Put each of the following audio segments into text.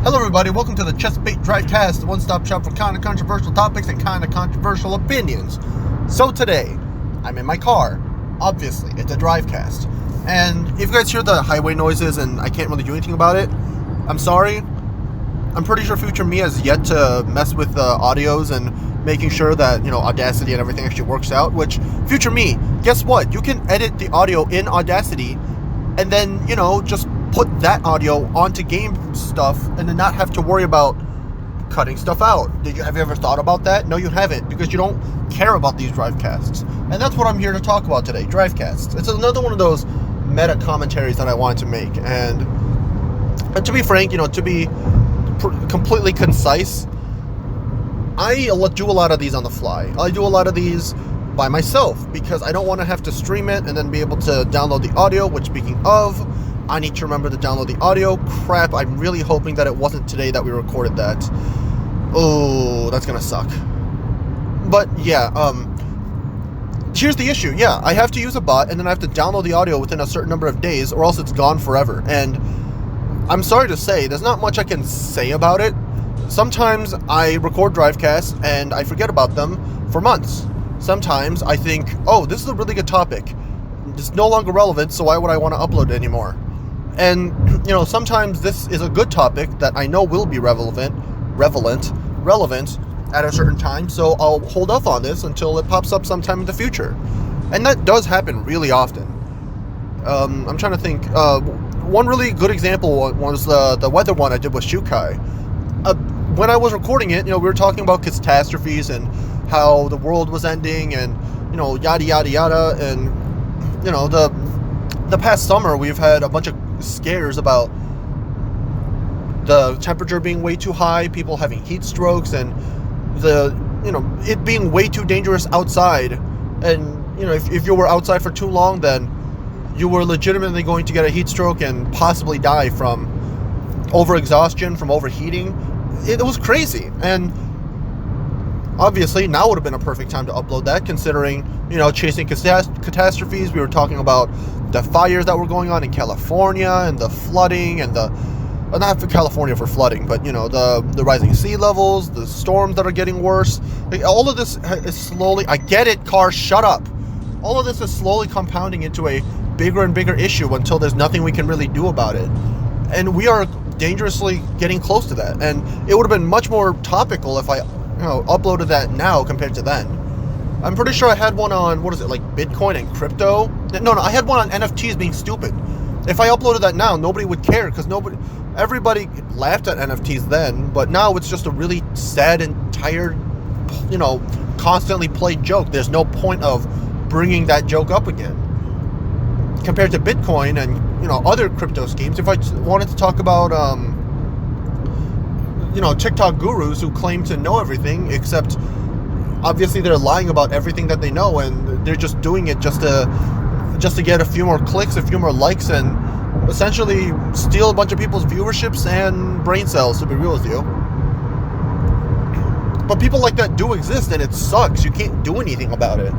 Hello everybody, welcome to the Chessbait Drivecast, the one-stop shop for kind of controversial topics and kind of controversial opinions. So today, I'm in my car. Obviously, it's a Drivecast. And if you guys hear the highway noises and I can't really do anything about it, I'm sorry. I'm pretty sure future me has yet to mess with the audios and making sure that, Audacity and everything actually works out, which, future me, guess what? You can edit the audio in Audacity and then, just put that audio onto game stuff and then not have to worry about cutting stuff out. Have you ever thought about that? No, you haven't, because you don't care about these Drivecasts. And that's what I'm here to talk about today, Drivecasts. It's another one of those meta commentaries that I wanted to make. And to be frank, to be completely concise, I do a lot of these on the fly. I do a lot of these by myself because I don't want to have to stream it and then be able to download the audio, which, speaking of, I need to remember to download the audio. Crap, I'm really hoping that it wasn't today that we recorded that. Oh, that's gonna suck. But yeah, here's the issue. Yeah, I have to use a bot and then I have to download the audio within a certain number of days or else it's gone forever. And I'm sorry to say, there's not much I can say about it. Sometimes I record Drivecasts and I forget about them for months. Sometimes I think, oh, this is a really good topic. It's no longer relevant, so why would I want to upload it anymore? And, sometimes this is a good topic that I know will be relevant at a certain time, so I'll hold off on this until it pops up sometime in the future. And that does happen really often. I'm trying to think. One really good example was the weather one I did with Shukai. When I was recording it, we were talking about catastrophes and how the world was ending and, yada, yada, yada. And, the past summer we've had a bunch of scares about the temperature being way too high, people having heat strokes, and it being way too dangerous outside. And, if you were outside for too long, then you were legitimately going to get a heat stroke and possibly die from overexhaustion, from overheating. It was crazy. And obviously now would have been a perfect time to upload that, considering, chasing catastrophes. We were talking about the fires that were going on in California and the flooding and not for California for flooding, but, the rising sea levels, the storms that are getting worse. All of this is slowly, I get it, car, shut up. All of this is slowly compounding into a bigger and bigger issue until there's nothing we can really do about it. And we are dangerously getting close to that. And it would have been much more topical if I uploaded that now compared to then. I'm pretty sure I had one on, Bitcoin and crypto? No, I had one on NFTs being stupid. If I uploaded that now, nobody would care, because everybody laughed at NFTs then, but now it's just a really sad and tired, constantly played joke. There's no point of bringing that joke up again. Compared to Bitcoin and, other crypto schemes, if I wanted to talk about, TikTok gurus who claim to know everything, except obviously they're lying about everything that they know, and they're just doing it just to get a few more clicks, a few more likes, and essentially steal a bunch of people's viewerships and brain cells, to be real with you. But people like that do exist, and it sucks. You can't do anything about it.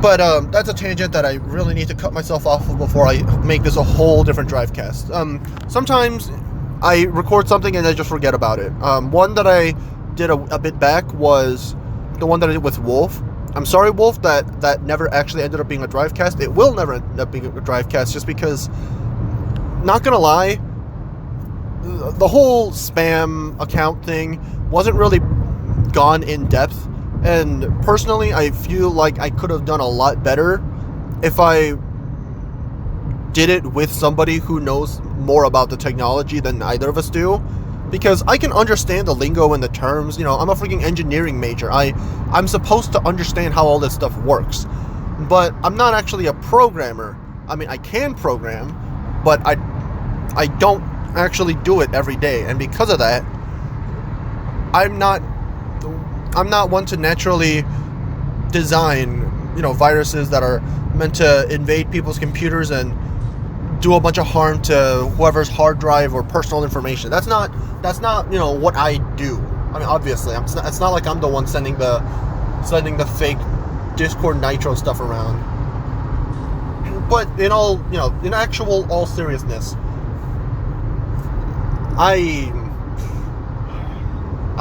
But that's a tangent that I really need to cut myself off of before I make this a whole different Drivecast. Sometimes I record something and I just forget about it. One that I did a bit back was the one that I did with Wolf. I'm sorry, Wolf, that never actually ended up being a Drivecast. It will never end up being a Drivecast, just because, not gonna lie, the whole spam account thing wasn't really gone in depth. And personally, I feel like I could have done a lot better if I did it with somebody who knows more about the technology than either of us do. Because I can understand the lingo and the terms. I'm a freaking engineering major. I'm supposed to understand how all this stuff works. But I'm not actually a programmer. I mean, I can program, but I don't actually do it every day. And because of that, I'm not one to naturally design, viruses that are meant to invade people's computers and do a bunch of harm to whoever's hard drive or personal information. That's not what I do. I mean, obviously, it's not like I'm the one sending the fake Discord Nitro stuff around. But in all seriousness, I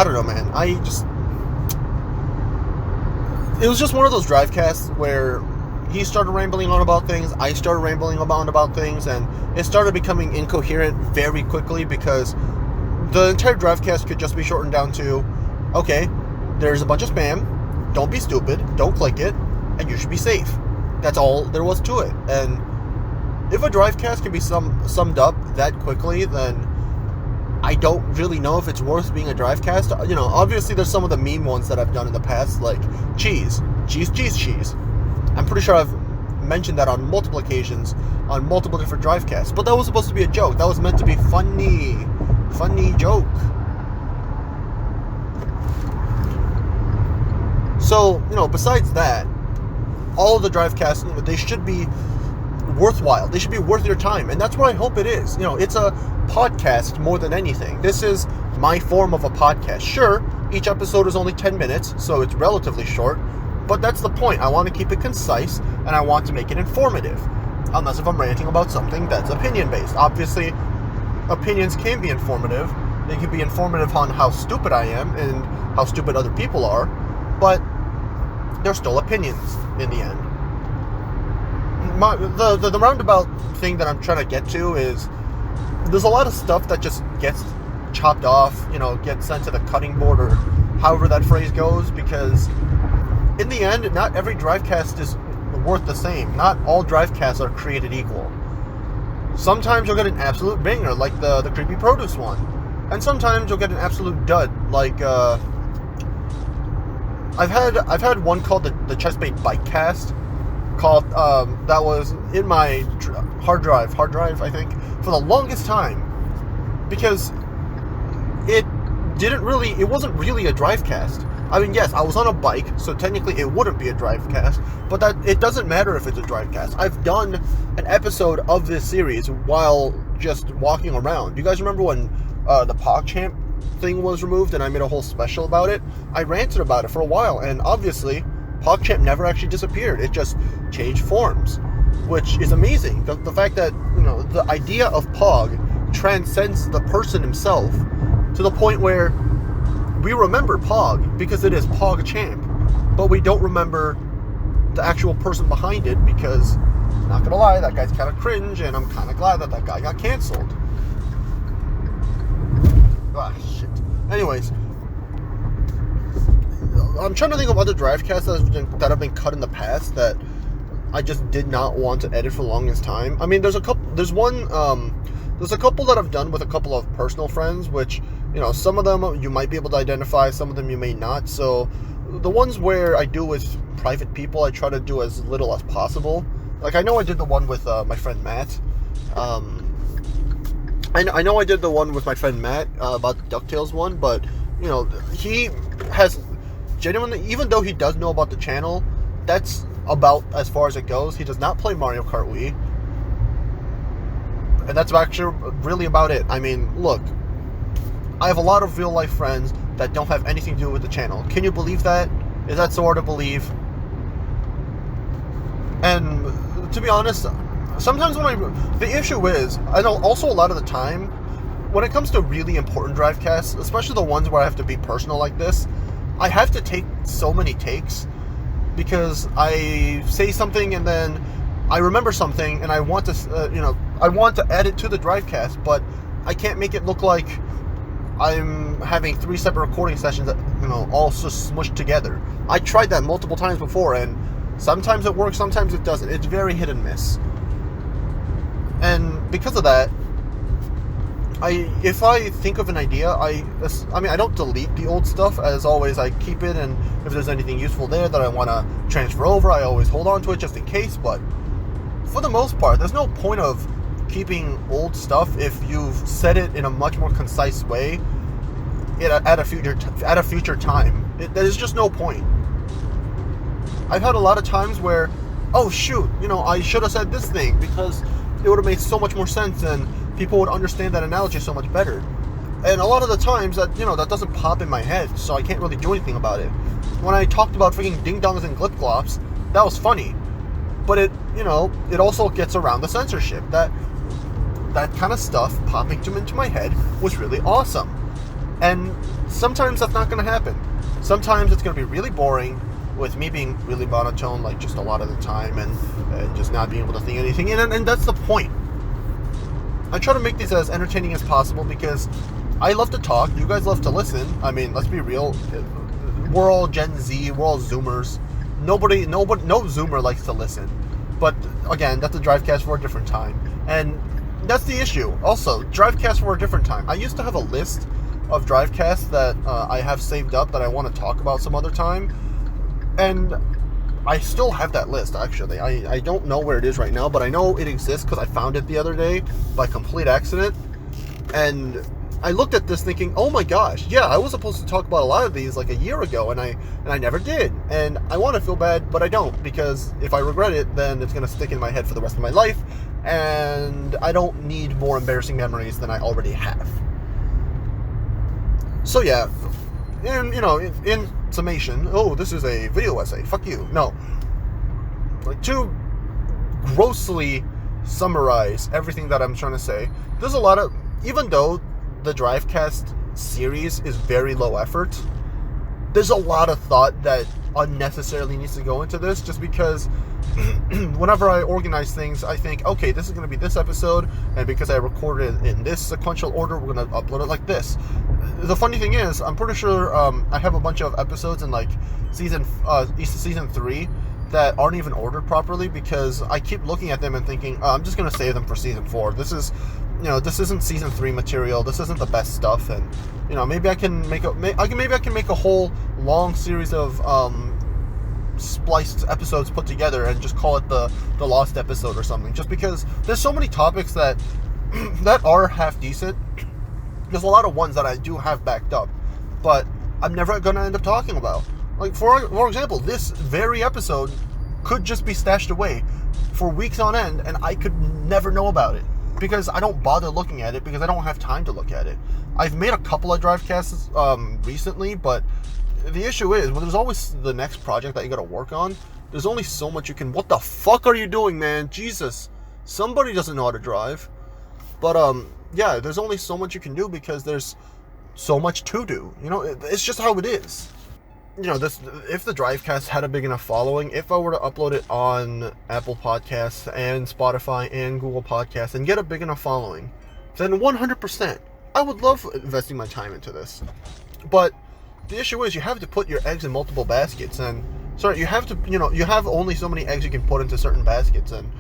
don't know, man. It was just one of those Drivecasts where he started rambling on about things, I started rambling on about things, and it started becoming incoherent very quickly because the entire Drivecast could just be shortened down to, okay, there's a bunch of spam, don't be stupid, don't click it, and you should be safe. That's all there was to it. And if a Drivecast can be summed up that quickly, then I don't really know if it's worth being a Drivecast. Obviously there's some of the meme ones that I've done in the past, like cheese. I'm pretty sure I've mentioned that on multiple occasions on multiple different Drivecasts. But that was supposed to be a joke. That was meant to be funny joke. So, besides that, all of the Drivecasts, they should be worthwhile. They should be worth your time. And that's what I hope it is. It's a podcast more than anything. This is my form of a podcast. Sure, each episode is only 10 minutes, so it's relatively short, but that's the point. I want to keep it concise, and I want to make it informative. Unless if I'm ranting about something that's opinion-based. Obviously, opinions can be informative. They can be informative on how stupid I am and how stupid other people are, but they're still opinions in the end. The roundabout thing that I'm trying to get to is there's a lot of stuff that just gets chopped off, gets sent to the cutting board, or however that phrase goes, because in the end, not every Drivecast is worth the same. Not all Drivecasts are created equal. Sometimes you'll get an absolute banger, like the creepy produce one, and sometimes you'll get an absolute dud, like I've had one called the Chessbait Bitecast, called that was in my hard drive I think, for the longest time, because it wasn't really a Drivecast. I mean, yes, I was on a bike, so technically it wouldn't be a Drivecast, but that it doesn't matter if it's a Drivecast. I've done an episode of this series while just walking around. You guys remember when the PogChamp thing was removed and I made a whole special about it? I ranted about it for a while, and obviously PogChamp never actually disappeared. It just changed forms, which is amazing. The fact that, the idea of Pog transcends the person himself to the point where we remember Pog because it is PogChamp, but we don't remember the actual person behind it because, not gonna lie, that guy's kind of cringe, and I'm kind of glad that guy got canceled. Ah, shit. Anyways, I'm trying to think of other Drivecasts that have been cut in the past that I just did not want to edit for the longest time. I mean, there's a couple that I've done with a couple of personal friends, which, some of them you might be able to identify, some of them you may not. So the ones where I do with private people, I try to do as little as possible. Like, I know I did the one with my friend Matt. I know I did the one with my friend Matt about the DuckTales one, but, he has genuinely, even though he does know about the channel, that's about as far as it goes. He does not play Mario Kart Wii, and that's actually really about it. I mean, look, I have a lot of real life friends that don't have anything to do with the channel. Can you believe that? Is that so hard to believe? And to be honest, sometimes the issue is, I know also a lot of the time, when it comes to really important Drivecasts, especially the ones where I have to be personal like this, I have to take so many takes, because I say something and then I remember something and I want to, I want to add it to the Drivecast, but I can't make it look like I'm having 3 separate recording sessions that, all just smushed together. I tried that multiple times before, and sometimes it works, sometimes it doesn't. It's very hit and miss. And because of that, if I think of an idea, I don't delete the old stuff. As always, I keep it, and if there's anything useful there that I want to transfer over, I always hold on to it just in case. But for the most part, there's no point of keeping old stuff if you've said it in a much more concise way at a future time. There's just no point. I've had a lot of times where, oh shoot, I should have said this thing because it would have made so much more sense and people would understand that analogy so much better. And a lot of the times that, that doesn't pop in my head, so I can't really do anything about it. When I talked about freaking ding-dongs and glip-glops, that was funny. But it also gets around the censorship. That that kind of stuff popping into my head was really awesome. And sometimes that's not going to happen. Sometimes it's going to be really boring, with me being really monotone, like just a lot of the time, and just not being able to think anything. And that's the point. I try to make these as entertaining as possible because I love to talk. You guys love to listen. I mean, let's be real. We're all Gen Z. We're all Zoomers. No Zoomer likes to listen. But again, that's a Drivecast for a different time. And that's the issue. Also, Drivecast for a different time. I used to have a list of Drivecasts that I have saved up that I want to talk about some other time. And I still have that list, actually. I don't know where it is right now, but I know it exists because I found it the other day by complete accident. And I looked at this thinking, oh my gosh, yeah, I was supposed to talk about a lot of these like a year ago, and I never did. And I want to feel bad, but I don't, because if I regret it, then it's going to stick in my head for the rest of my life, and I don't need more embarrassing memories than I already have. So yeah, and in summation, oh, this is a video essay, fuck you. No, like, to grossly summarize everything that I'm trying to say, there's a lot of, even though the Drivecast series is very low effort, there's a lot of thought that unnecessarily needs to go into this, just because whenever I organize things, I think, okay, this is going to be this episode, and because I recorded it in this sequential order, we're going to upload it like this. The funny thing is, I'm pretty sure I have a bunch of episodes in like season 3 that aren't even ordered properly, because I keep looking at them and thinking, I'm just going to save them for season 4. This isn't season 3 material. This isn't the best stuff, and maybe I can make a whole long series of spliced episodes put together and just call it the lost episode or something. Just because there's so many topics that are half decent. There's a lot of ones that I do have backed up, but I'm never gonna end up talking about. Like, for example, this very episode could just be stashed away for weeks on end, and I could never know about it, because I don't bother looking at it, because I don't have time to look at it. I've made a couple of Drivecasts recently, but the issue is, well, there's always the next project that you gotta work on. There's only so much you can... What the fuck are you doing, man? Jesus. Somebody doesn't know how to drive. But, yeah, there's only so much you can do, because there's so much to do. It's just how it is. If the Drivecast had a big enough following, if I were to upload it on Apple Podcasts and Spotify and Google Podcasts and get a big enough following, then 100%, I would love investing my time into this. But the issue is, you have to put your eggs in multiple baskets, and you have only so many eggs you can put into certain baskets, and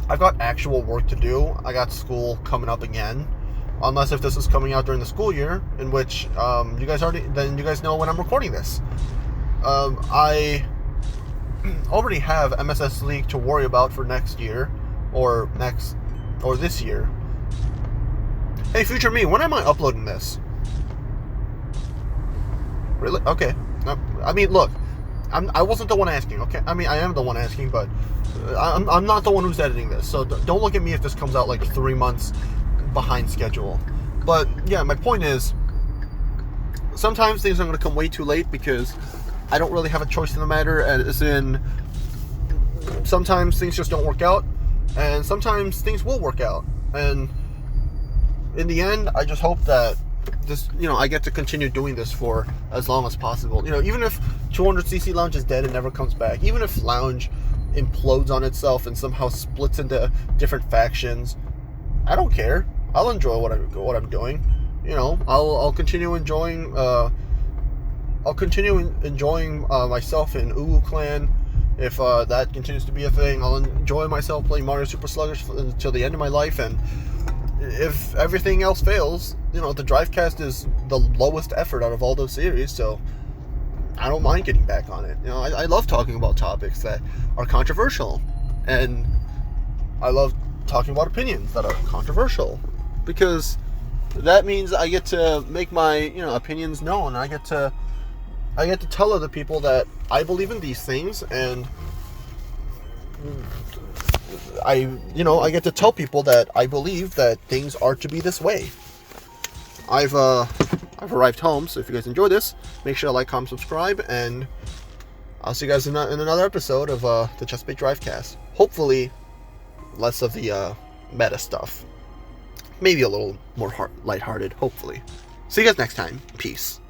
I've got actual work to do. I got school coming up again, unless if this is coming out during the school year, in which you guys know when I'm recording this. I already have MSS League to worry about for next year, or this year. Hey, future me, when am I uploading this? Really? Okay. I mean, look, I wasn't the one asking, okay? I mean, I am the one asking, but I'm not the one who's editing this, so don't look at me if this comes out like 3 months behind schedule. But yeah, my point is, sometimes things are going to come way too late because I don't really have a choice in the matter, as in, sometimes things just don't work out, and sometimes things will work out, and in the end, I just hope that this, I get to continue doing this for as long as possible. Even if 200cc Lounge is dead and never comes back, even if Lounge implodes on itself and somehow splits into different factions, I don't care. I'll enjoy what I'm doing. I'll continue enjoying. I'll continue enjoying myself in Uwu Clan. If that continues to be a thing, I'll enjoy myself playing Mario Super Sluggish until the end of my life. And if everything else fails, the Drivecast is the lowest effort out of all those series, so I don't mind getting back on it. I love talking about topics that are controversial, and I love talking about opinions that are controversial, because that means I get to make my opinions known. I get to tell other people that I believe in these things, and I get to tell people that I believe that things are to be this way. I've arrived home, so if you guys enjoy this, make sure to like, comment, subscribe, and I'll see you guys in another episode of the Chessbait Drivecast. Hopefully, less of the meta stuff. Maybe a little more lighthearted, hopefully. See you guys next time. Peace.